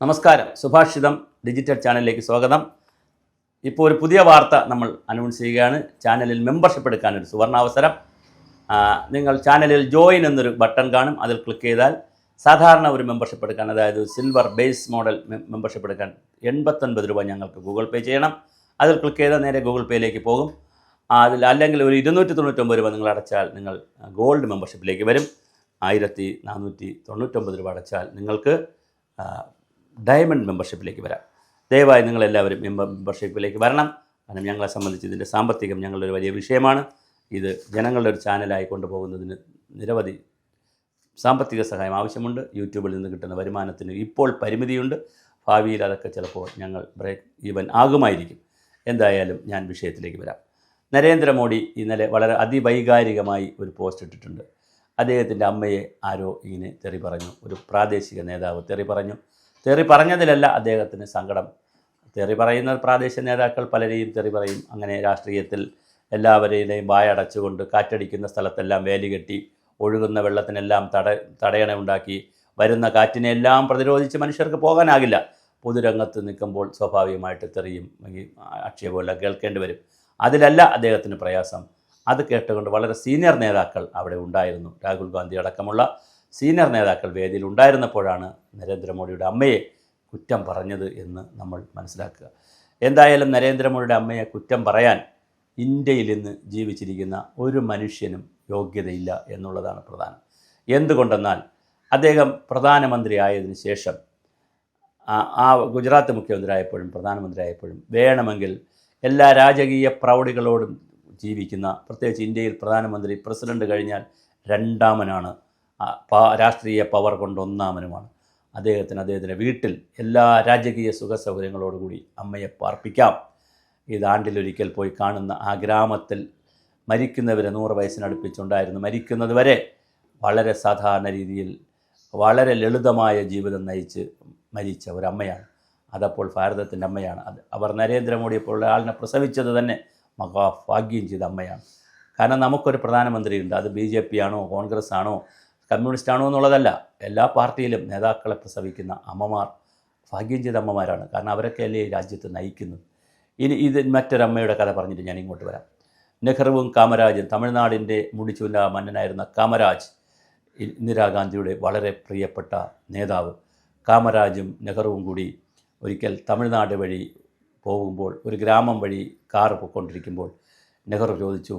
നമസ്കാരം. സുഭാഷിതം ഡിജിറ്റൽ ചാനലിലേക്ക് സ്വാഗതം. ഇപ്പോൾ ഒരു പുതിയ വാർത്ത നമ്മൾ അനൗൺസ് ചെയ്യുകയാണ്. ചാനലിൽ മെമ്പർഷിപ്പ് എടുക്കാനൊരു സുവർണാവസരം. നിങ്ങൾ ചാനലിൽ ജോയിൻ എന്നൊരു ബട്ടൺ കാണും. അതിൽ ക്ലിക്ക് ചെയ്താൽ സാധാരണ ഒരു മെമ്പർഷിപ്പ് എടുക്കാൻ, അതായത് സിൽവർ ബേസ് മോഡൽ മെമ്പർഷിപ്പ് എടുക്കാൻ 89 രൂപ ഞങ്ങൾക്ക് ഗൂഗിൾ പേ ചെയ്യണം. അതിൽ ക്ലിക്ക് ചെയ്താൽ നേരെ ഗൂഗിൾ പേയിലേക്ക് പോകും. അല്ലെങ്കിൽ ഒരു 299 രൂപ നിങ്ങൾ അടച്ചാൽ നിങ്ങൾ ഗോൾഡ് മെമ്പർഷിപ്പിലേക്ക് വരും. 1499 രൂപ അടച്ചാൽ നിങ്ങൾക്ക് ഡയമണ്ട് മെമ്പർഷിപ്പിലേക്ക് വരാം. ദയവായി നിങ്ങളെല്ലാവരും മെമ്പർഷിപ്പിലേക്ക് വരണം. കാരണം ഞങ്ങളെ സംബന്ധിച്ച് ഇതിൻ്റെ സാമ്പത്തികം ഞങ്ങളുടെ ഒരു വലിയ വിഷയമാണ്. ഇത് ജനങ്ങളുടെ ഒരു ചാനലായി കൊണ്ടുപോകുന്നതിന് നിരവധി സാമ്പത്തിക സഹായം ആവശ്യമുണ്ട്. യൂട്യൂബിൽ നിന്ന് കിട്ടുന്ന വരുമാനത്തിന് ഇപ്പോൾ പരിമിതിയുണ്ട്. ഭാവിയിൽ അതൊക്കെ ചിലപ്പോൾ ഞങ്ങൾ ബ്രേക്ക് ഈവൻ ആകുമായിരിക്കും. എന്തായാലും ഞാൻ വിഷയത്തിലേക്ക് വരാം. നരേന്ദ്രമോദി ഇന്നലെ വളരെ അതിവൈകാരികമായി ഒരു പോസ്റ്റ് ഇട്ടിട്ടുണ്ട്. അദ്ദേഹത്തിൻ്റെ അമ്മയെ ആരോ ഇങ്ങനെ തെറി പറഞ്ഞു. ഒരു പ്രാദേശിക നേതാവ് തെറി പറഞ്ഞു. തെറി പറഞ്ഞതിലല്ല അദ്ദേഹത്തിന് സങ്കടം. തെറി പറയുന്ന പ്രാദേശിക നേതാക്കൾ പലരെയും തെറി പറയും. അങ്ങനെ രാഷ്ട്രീയത്തിൽ എല്ലാവരെയും വായടച്ചുകൊണ്ട് കാറ്റടിക്കുന്ന സ്ഥലത്തെല്ലാം വേലി കെട്ടി ഒഴുകുന്ന വെള്ളത്തിനെല്ലാം തടയണ ഉണ്ടാക്കി വരുന്ന കാറ്റിനെല്ലാം പ്രതിരോധിച്ച് മനുഷ്യർക്ക് പോകാനാകില്ല. പൊതുരംഗത്ത് നിൽക്കുമ്പോൾ സ്വാഭാവികമായിട്ട് തെറിയും ആക്ഷേപമെല്ലാം കേൾക്കേണ്ടി വരും. അതിലല്ല അദ്ദേഹത്തിന് പ്രയാസം. അത് കേട്ടുകൊണ്ട് വളരെ സീനിയർ നേതാക്കൾ അവിടെ ഉണ്ടായിരുന്നു. രാഹുൽ ഗാന്ധി അടക്കമുള്ള സീനിയർ നേതാക്കൾ വേദിയിൽ ഉണ്ടായിരുന്നപ്പോഴാണ് നരേന്ദ്രമോദിയുടെ അമ്മയെ കുറ്റം പറഞ്ഞത് എന്ന് നമ്മൾ മനസ്സിലാക്കുക. എന്തായാലും നരേന്ദ്രമോദിയുടെ അമ്മയെ കുറ്റം പറയാൻ ഇന്ത്യയിൽ ഇന്ന് ജീവിച്ചിരിക്കുന്ന ഒരു മനുഷ്യനും യോഗ്യതയില്ല എന്നുള്ളതാണ് പ്രധാനം. എന്തുകൊണ്ടെന്നാൽ അദ്ദേഹം പ്രധാനമന്ത്രി ആയതിനു ശേഷം ഗുജറാത്ത് മുഖ്യമന്ത്രി ആയപ്പോഴും പ്രധാനമന്ത്രി ആയപ്പോഴും വേണമെങ്കിൽ എല്ലാ രാജകീയ പ്രൗഢികളോടും ജീവിക്കുന്ന, പ്രത്യേകിച്ച് ഇന്ത്യയിൽ പ്രസിഡന്റ് കഴിഞ്ഞാൽ രണ്ടാമനാണ്, രാഷ്ട്രീയ പവർ കൊണ്ട് ഒന്നാമനുമാണ്. അദ്ദേഹത്തിൻ്റെ വീട്ടിൽ എല്ലാ രാജകീയ സുഖ സൗകര്യങ്ങളോടുകൂടി അമ്മയെ പാർപ്പിക്കാം. ഇത് ആണ്ടിലൊരിക്കൽ പോയി കാണുന്ന ആ ഗ്രാമത്തിൽ മരിക്കുന്നവരെ 100 വയസ്സിനടുപ്പിച്ചുണ്ടായിരുന്നു. മരിക്കുന്നത് വരെ വളരെ സാധാരണ രീതിയിൽ വളരെ ലളിതമായ ജീവിതം നയിച്ച് മരിച്ച ഒരമ്മയാണ്. അതപ്പോൾ ഭാരതത്തിൻ്റെ അമ്മയാണ്. അവർ നരേന്ദ്രമോദിയെ പോലുള്ള ആളിനെ പ്രസവിച്ചത് തന്നെ മഹാഭാഗ്യം ചെയ്ത അമ്മയാണ്. കാരണം നമുക്കൊരു പ്രധാനമന്ത്രിയുണ്ട്. അത് BJP ആണോ കോൺഗ്രസ് ആണോ കമ്മ്യൂണിസ്റ്റ് ആണോ എന്നുള്ളതല്ല. എല്ലാ പാർട്ടിയിലും നേതാക്കളെ പ്രസവിക്കുന്ന അമ്മമാർ ഭാഗ്യം ചെയ്ത അമ്മമാരാണ്. കാരണം അവരൊക്കെയല്ലേ ഈ രാജ്യത്ത് നയിക്കുന്നത്. ഇനി ഇത് മറ്റൊരമ്മയുടെ കഥ പറഞ്ഞിട്ട് ഞാൻ ഇങ്ങോട്ട് വരാം. നെഹ്റുവും കാമരാജും, തമിഴ്നാടിൻ്റെ മുടിച്ചൂല മന്നനായിരുന്ന കാമരാജ് ഇന്ദിരാഗാന്ധിയുടെ വളരെ പ്രിയപ്പെട്ട നേതാവ്. കാമരാജും നെഹ്റുവും കൂടി ഒരിക്കൽ തമിഴ്നാട് വഴി പോകുമ്പോൾ, ഒരു ഗ്രാമം വഴി കാറ് പോയിക്കൊണ്ടിരിക്കുമ്പോൾ നെഹ്റു ചോദിച്ചു,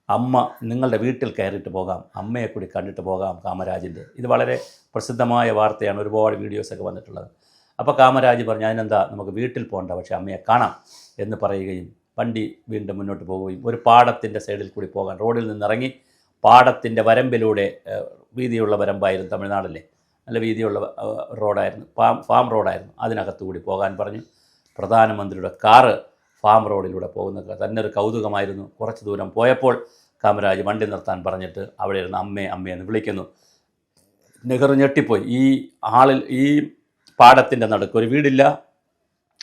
അമ്മ നിങ്ങളുടെ വീട്ടിൽ കയറിയിട്ട് പോകാം, അമ്മയെ കൂടി കണ്ടിട്ട് പോകാം കാമരാജിൻ്റെ. ഇത് വളരെ പ്രസിദ്ധമായ വാർത്തയാണ്, ഒരുപാട് വീഡിയോസൊക്കെ വന്നിട്ടുള്ളത്. അപ്പോൾ കാമരാജ് പറഞ്ഞു, അതിനെന്താ, നമുക്ക് വീട്ടിൽ പോകണ്ട, പക്ഷേ അമ്മയെ കാണാം എന്ന് പറയുകയും വണ്ടി വീണ്ടും മുന്നോട്ട് പോവുകയും ഒരു പാടത്തിൻ്റെ സൈഡിൽ കൂടി പോകാൻ റോഡിൽ നിന്നിറങ്ങി പാടത്തിൻ്റെ വരമ്പിലൂടെ, വീതിയുള്ള വരമ്പായിരുന്നു തമിഴ്നാടല്ലേ, നല്ല വീതിയുള്ള റോഡായിരുന്നു, ഫാം റോഡായിരുന്നു, അതിനകത്തുകൂടി പോകാൻ പറഞ്ഞു. പ്രധാനമന്ത്രിയുടെ കാറ് ഫാം റോഡിലൂടെ പോകുന്നത് തന്നെ ഒരു കൗതുകമായിരുന്നു. കുറച്ച് ദൂരം പോയപ്പോൾ കാമരാജ് വണ്ടി നിർത്താൻ പറഞ്ഞിട്ട് അവിടെ ഇരുന്ന് അമ്മയെന്ന് വിളിക്കുന്നു. നെഹ്റു ഞെട്ടിപ്പോയി. ഈ പാടത്തിൻ്റെ നടുക്ക് ഒരു വീടില്ല,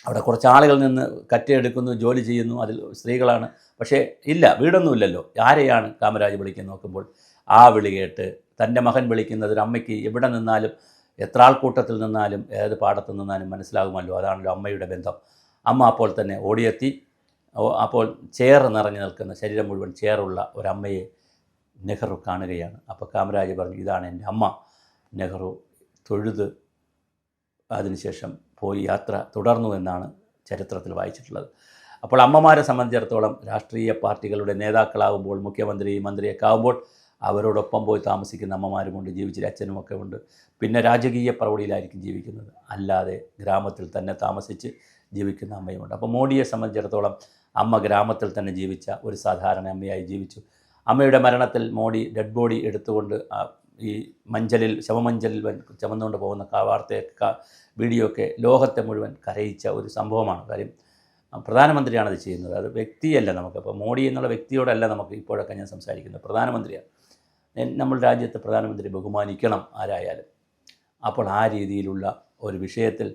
അവിടെ കുറച്ച് ആളുകൾ നിന്ന് കറ്റയെടുക്കുന്നു, ജോലി ചെയ്യുന്നു, അതിൽ സ്ത്രീകളാണ്. പക്ഷേ ഇല്ല, വീടൊന്നുമില്ലല്ലോ. ആരെയാണ് കാമരാജ് വിളിക്കുന്നത് നോക്കുമ്പോൾ ആ വിളി കേട്ട് തൻ്റെ മകൻ വിളിക്കുന്നത് ഒരു അമ്മയ്ക്ക് എവിടെ നിന്നാലും, എത്ര ആൾക്കൂട്ടത്തിൽ നിന്നാലും, ഏത് പാടത്ത് നിന്നാലും മനസ്സിലാകുമല്ലോ. അതാണല്ലോ അമ്മയുടെ ബന്ധം. അമ്മ അപ്പോൾ തന്നെ ഓടിയെത്തി. അപ്പോൾ ചേർ നിറഞ്ഞു നിൽക്കുന്ന, ശരീരം മുഴുവൻ ചേറുള്ള ഒരമ്മയെ നെഹ്റു കാണുകയാണ്. അപ്പോൾ കാമരാജ് പറഞ്ഞു, ഇതാണ് എൻ്റെ അമ്മ. നെഹ്റു തൊഴുത് അതിനുശേഷം പോയി യാത്ര തുടർന്നു എന്നാണ് ചരിത്രത്തിൽ വായിച്ചിട്ടുള്ളത്. അപ്പോൾ അമ്മമാരെ സംബന്ധിച്ചിടത്തോളം രാഷ്ട്രീയ പാർട്ടികളുടെ നേതാക്കളാകുമ്പോൾ, മുഖ്യമന്ത്രി മന്ത്രിയൊക്കെ ആകുമ്പോൾ അവരോടൊപ്പം പോയി താമസിക്കുന്ന അമ്മമാരുമുണ്ട്, ജീവിച്ചിരി അച്ഛനുമൊക്കെ ഉണ്ട്. പിന്നെ രാജകീയ പ്രൗഢിയിലായിരിക്കും ജീവിക്കുന്നത്. അല്ലാതെ ഗ്രാമത്തിൽ തന്നെ താമസിച്ച് ജീവിക്കുന്ന അമ്മയുമുണ്ട്. അപ്പോൾ മോഡിയെ സംബന്ധിച്ചിടത്തോളം അമ്മ ഗ്രാമത്തിൽ തന്നെ ജീവിച്ച ഒരു സാധാരണ അമ്മയായി ജീവിച്ചു. അമ്മയുടെ മരണത്തിൽ മോഡി ഡെഡ് ബോഡി എടുത്തുകൊണ്ട് ഈ ശവമഞ്ചലിൽ ചുമന്നുകൊണ്ട് പോകുന്ന വാർത്തയൊക്കെ, വീഡിയോ ഒക്കെ ലോകത്തെ മുഴുവൻ കരയിച്ച ഒരു സംഭവമാണ്. കാര്യം പ്രധാനമന്ത്രിയാണത് ചെയ്യുന്നത്, അത് വ്യക്തിയല്ല. നമുക്കപ്പോൾ മോഡി എന്നുള്ള വ്യക്തിയോടല്ല നമുക്ക് ഇപ്പോഴൊക്കെ ഞാൻ സംസാരിക്കുന്നത്, പ്രധാനമന്ത്രിയാണ്. നമ്മൾ രാജ്യത്തെ പ്രധാനമന്ത്രി ബഹുമാനിക്കണം ആരായാലും. അപ്പോൾ ആ രീതിയിലുള്ള ഒരു വിഷയത്തിൽ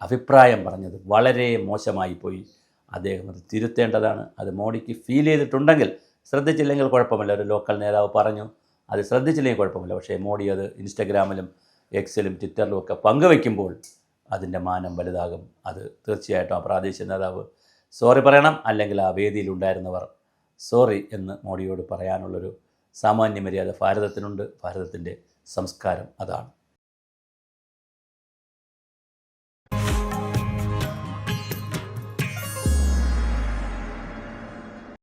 അഭിപ്രായം പറഞ്ഞത് വളരെ മോശമായി പോയി. അദ്ദേഹം അത് തിരുത്തേണ്ടതാണ്. അത് മോഡിക്ക് ഫീൽ ചെയ്തിട്ടുണ്ടെങ്കിൽ, ശ്രദ്ധിച്ചില്ലെങ്കിൽ കുഴപ്പമില്ല, ഒരു ലോക്കൽ നേതാവ് പറഞ്ഞു, അത് ശ്രദ്ധിച്ചില്ലെങ്കിൽ കുഴപ്പമില്ല. പക്ഷേ മോഡി അത് ഇൻസ്റ്റഗ്രാമിലും എക്സിലും ട്വിറ്ററിലും ഒക്കെ പങ്കുവയ്ക്കുമ്പോൾ അതിൻ്റെ മാനം വലുതാകും. അത് തീർച്ചയായിട്ടും ആ പ്രാദേശിക നേതാവ് സോറി പറയണം. അല്ലെങ്കിൽ ആ വേദിയിലുണ്ടായിരുന്നവർ സോറി എന്ന് മോഡിയോട് പറയാനുള്ളൊരു സാമാന്യ മര്യാദ ഭാരതത്തിനുണ്ട്. ഭാരതത്തിൻ്റെ സംസ്കാരം അതാണ്.